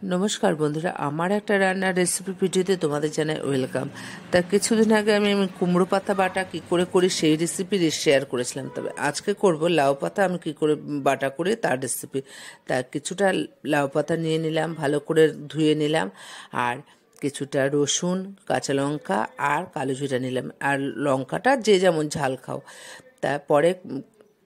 নমস্কার বন্ধুরা, আমার একটা রান্নার রেসিপি ভিডিওতে তোমাদের জানাই ওয়েলকাম। তা কিছুদিন আগে আমি কুমড়ো পাতা বাটা কী করে করি সেই রেসিপি শেয়ার করেছিলাম। তবে আজকে করব লাউ পাতা আমি কী করে বাটা করি তার রেসিপি। তা কিছুটা লাউ পাতা নিয়ে নিলাম, ভালো করে ধুয়ে নিলাম, আর কিছুটা রসুন, কাঁচা লঙ্কা আর কালো জিরা নিলাম, আর লঙ্কাটা যে যেমন ঝাল খাও। তারপরে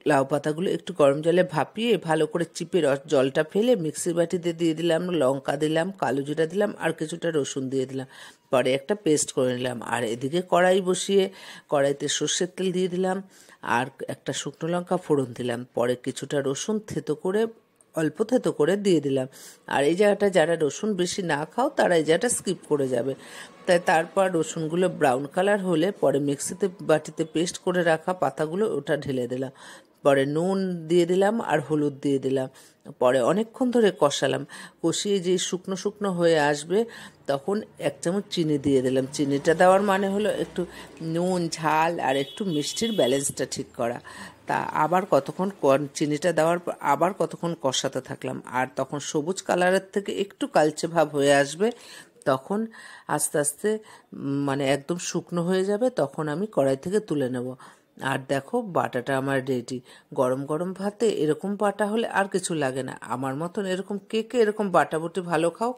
লাউ পাতাগুলো একটু গরম জলে ভাপিয়ে ভালো করে চিপে জলটা ফেলে মিক্সির বাটিতে দিয়ে দিলাম, লঙ্কা দিলাম, কালো জিরা দিলাম আর কিছুটা রসুন দিয়ে দিলাম। পরে একটা পেস্ট করে নিলাম। আর এদিকে কড়াই বসিয়ে কড়াইতে সর্ষের তেল দিয়ে দিলাম আর একটা শুকনো লঙ্কা ফোড়ন দিলাম। পরে কিছুটা রসুন অল্প থেতো করে দিয়ে দিলাম। আর এই জায়গাটা যারা রসুন বেশি না খাও তারা এই জায়গাটা স্কিপ করে যাবে। তারপর রসুনগুলো ব্রাউন কালার হলে পরে মিক্সিতে বাটিতে পেস্ট করে রাখা পাতাগুলো ওটা ঢেলে দিলাম। পরে নুন দিয়ে দিলাম আর হলুদ দিয়ে দিলাম। পরে অনেকক্ষণ ধরে কষালাম, কষিয়ে যে শুকনো শুকনো হয়ে আসবে তখন 1 চামচ চিনি দিয়ে দিলাম। চিনিটা দেওয়ার মানে হলো একটু নুন, ঝাল আর একটু মিষ্টির ব্যালেন্সটা ঠিক করা। তা আবার চিনিটা দেওয়ার পর আবার কতক্ষণ কষাতে থাকলাম। আর তখন সবুজ কালারের থেকে একটু কালচে ভাব হয়ে আসবে, তখন আস্তে আস্তে মানে একদম শুকনো হয়ে যাবে, তখন আমি কড়াই থেকে তুলে নেব। আর দেখো বাটাটা আমার রেডি। গরম গরম ভাতে এরকম বাটা হলে আর কিছু লাগে না। আমার মতন এরকম কে কে এরকম বাটা বুটি ভালো খাও।